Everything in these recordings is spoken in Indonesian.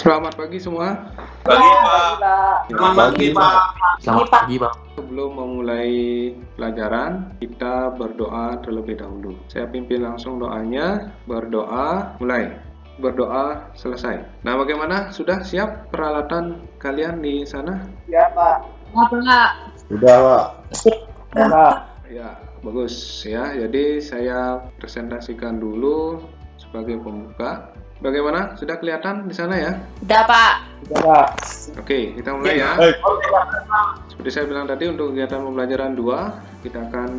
Selamat pagi semua. Pagi, Pak. Selamat pagi, Pak. Selamat pagi, Pak. Sebelum memulai pelajaran, kita berdoa terlebih dahulu. Saya pimpin langsung doanya. Berdoa, mulai. Berdoa, selesai. Nah, bagaimana? Sudah siap peralatan kalian di sana? Ya, Pak. Sudah, Pak. Pak. Ya, bagus ya. Jadi saya presentasikan dulu sebagai pembuka. Bagaimana? Sudah kelihatan di sana ya? Udah, Pak. Pak. Oke, kita mulai ya. Baik. Seperti saya bilang tadi, untuk kegiatan pembelajaran 2, kita akan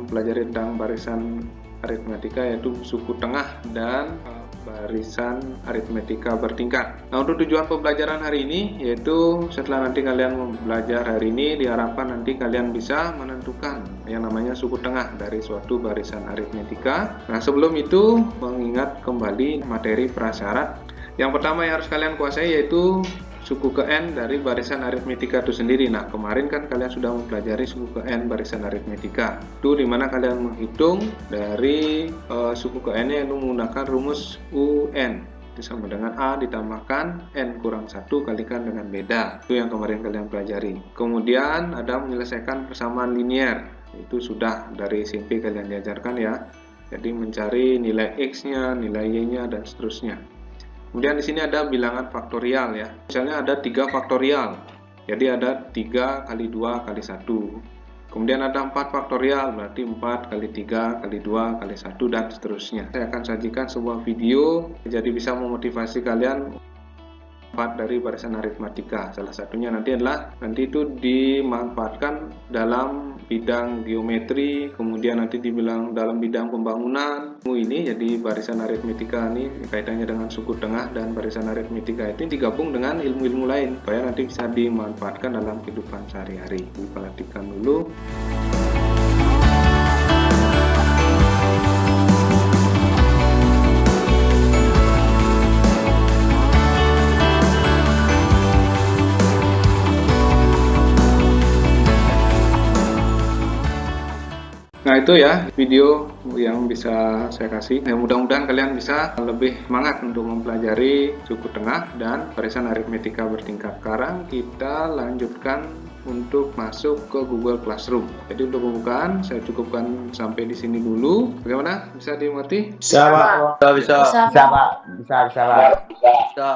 mempelajari tentang barisan aritmetika, yaitu suku tengah dan barisan aritmetika bertingkat. Nah, untuk tujuan pembelajaran hari ini, yaitu setelah nanti kalian belajar hari ini, diharapkan nanti kalian bisa menentukan yang namanya suku tengah dari suatu barisan aritmetika. Nah, sebelum itu, mengingat kembali materi prasyarat. Yang pertama yang harus kalian kuasai yaitu suku ke N dari barisan aritmetika itu sendiri. Nah, kemarin kan kalian sudah mempelajari suku ke N barisan aritmetika. Itu dimana kalian menghitung dari suku ke N yang menggunakan rumus UN. Itu sama dengan A ditambahkan N kurang 1 kalikan dengan beda. Itu yang kemarin kalian pelajari. Kemudian ada menyelesaikan persamaan linier. Itu sudah dari SMP kalian diajarkan ya. Jadi mencari nilai X-nya, nilai Y-nya, dan seterusnya. Kemudian di sini ada bilangan faktorial ya. Misalnya ada 3 faktorial. Jadi ada 3 kali 2 kali 1. Kemudian ada 4 faktorial, berarti 4 kali 3 kali 2 kali 1 dan seterusnya. Saya akan sajikan sebuah video jadi bisa memotivasi kalian dari barisan aritmatika. Salah satunya nanti adalah itu dimanfaatkan dalam bidang geometri, kemudian nanti dibilang dalam bidang pembangunan. Ini jadi barisan aritmetika ini kaitannya dengan suku tengah dan barisan aritmetika itu digabung dengan ilmu-ilmu lain supaya nanti bisa dimanfaatkan dalam kehidupan sehari-hari. Diperhatikan dulu. Nah, itu ya video yang bisa saya kasih. Mudah-mudahan kalian bisa lebih semangat untuk mempelajari suku tengah dan barisan aritmetika bertingkat. Sekarang kita lanjutkan untuk masuk ke Google Classroom. Jadi untuk pembukaan saya cukupkan sampai di sini dulu. Bagaimana? Bisa dimengerti? Bisa, Pak. Bisa. Bisa, Pak. Bisa, Pak. Bisa.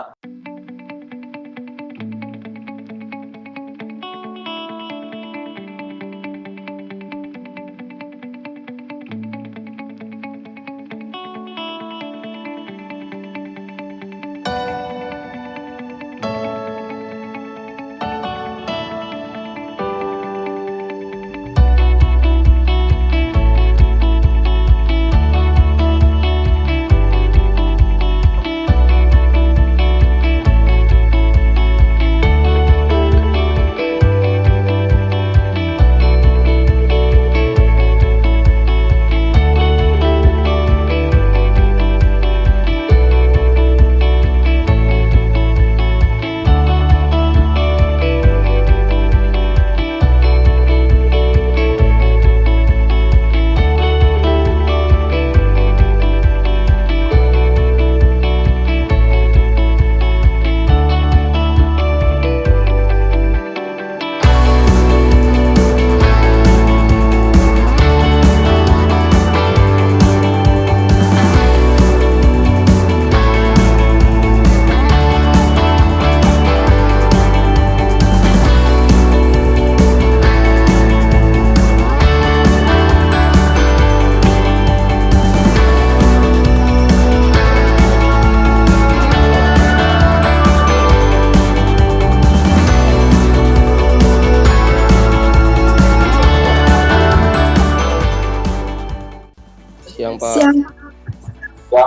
Siang,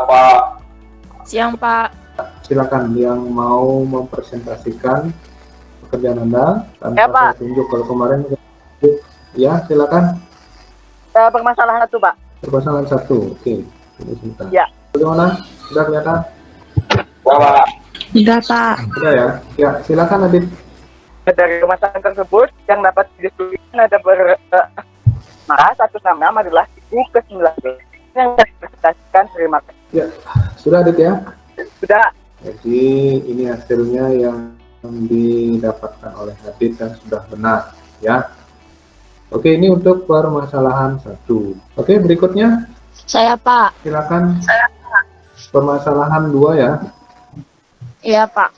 Pak. Siang, Pak. Silakan yang mau mempresentasikan pekerjaan Anda tanpa Ya, Pak. saya tunjuk. Kalau kemarin ya, silakan. Permasalahan itu, Pak. Permasalahan 1. Oke. Tunggu sebentar. Ya. Bagaimana? Sudah kelihatan? Udah, Pak. Sudah ya? Ya, silakan Adit. Dari permasalahan tersebut yang dapat didiskusikan ada maka 166 adalah ibu ke-19 yang dipresentasikan. Terima kasih. Ya, sudah Adit ya? Sudah. Jadi ini hasilnya yang didapatkan oleh Hadid dan sudah benar ya. Oke, ini untuk permasalahan 1. Oke, berikutnya Saya, Pak. silakan permasalahan 2 ya. Iya, Pak.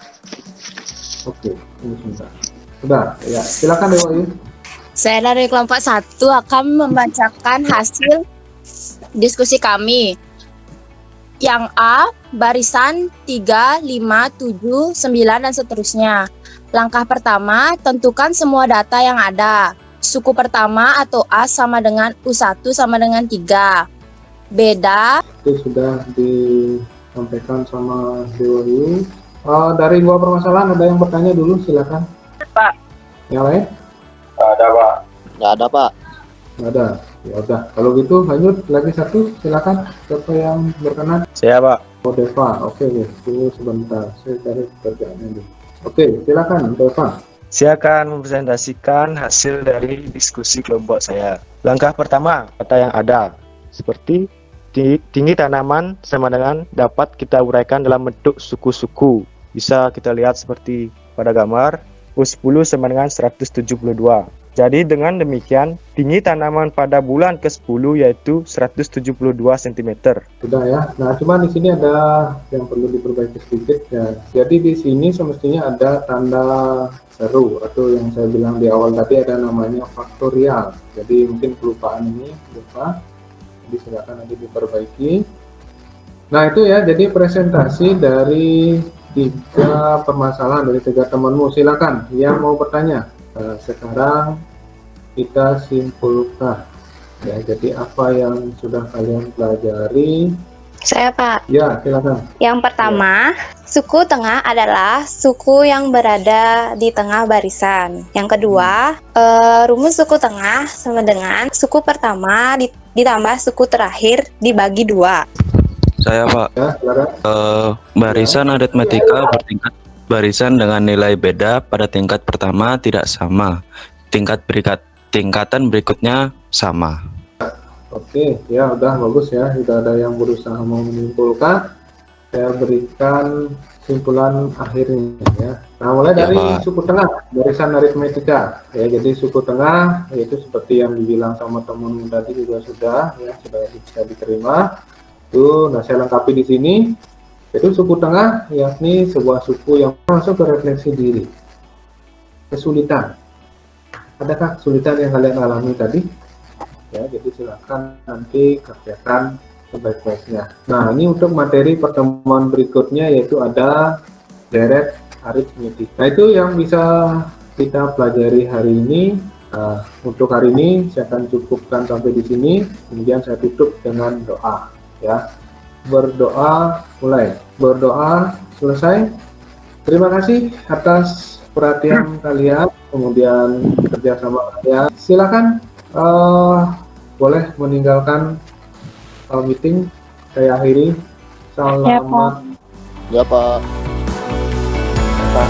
Oke, ini sebentar. Sudah, ya. Silakan Dewa Ayu. Saya dari kelompok 1 akan membacakan hasil diskusi kami. Yang A, barisan 3, 5, 7, 9, dan seterusnya. Langkah pertama, tentukan semua data yang ada. Suku pertama atau A sama dengan U1 sama dengan 3. Beda. Itu sudah disampaikan sama Dewa Ayu. Dari 2 permasalahan ada yang bertanya dulu, silakan. Pak. Yang lain? Ada, Pak. Nggak ada, Pak. Nggak ada. Ya udah, kalau gitu lanjut lagi 1, silakan. Siapa yang berkenan? Saya, Pak. Oh, Deva. Oke, tunggu sebentar. Saya cari pekerjaannya dulu. Oke, silakan Deva. Saya akan mempresentasikan hasil dari diskusi kelompok saya. Langkah pertama, data yang ada, seperti tinggi tanaman sama dengan dapat kita uraikan dalam bentuk suku-suku. Bisa kita lihat seperti pada gambar, U10 sama dengan 172. Jadi dengan demikian, tinggi tanaman pada bulan ke-10 yaitu 172 cm. Sudah ya. Nah, cuma di sini ada yang perlu diperbaiki sedikit ya. Jadi di sini semestinya ada tanda seru atau yang saya bilang di awal tadi ada namanya faktorial. Jadi mungkin kelupaan ini lupa. Jadi silakan nanti diperbaiki. Nah, itu ya. Jadi presentasi dari 3 permasalahan dari 3 temanmu. Silakan yang mau bertanya. Sekarang kita simpulkan ya, jadi apa yang sudah kalian pelajari. Saya, Pak. Ya, silakan. Yang pertama, suku tengah adalah suku yang berada di tengah barisan. Yang kedua, rumus suku tengah sama dengan suku pertama ditambah suku terakhir dibagi 2. Saya, Pak. Ya, silakan. Barisan aritmetika bertingkat. Barisan dengan nilai beda pada tingkat pertama tidak sama. Tingkatan berikutnya sama. Oke, ya udah bagus ya. Sudah ada yang berusaha mau menyimpulkan. Saya berikan kesimpulan akhirnya ya. Nah, mulai Ya, dari Pak. suku tengah, barisan aritmetika. Ya, jadi suku tengah yaitu seperti yang dibilang sama teman tadi juga sudah ya, sudah bisa diterima. Tuh, nah saya lengkapi di sini. Itu suku tengah yakni sebuah suku yang masuk ke refleksi diri. Kesulitan. Adakah kesulitan yang kalian alami tadi? Ya, jadi silakan nanti kerjakan sebaik-baiknya. Nah, ini untuk materi pertemuan berikutnya yaitu ada deret aritmetik. Nah, itu yang bisa kita pelajari hari ini. Nah, untuk hari ini saya akan cukupkan sampai di sini. Kemudian saya tutup dengan doa. Ya. Berdoa mulai. Berdoa selesai. Terima kasih atas perhatian kalian, kemudian kerjasama kalian. Silakan boleh meninggalkan meeting. Saya akhiri. Selamat. Ya, Pak. Pak.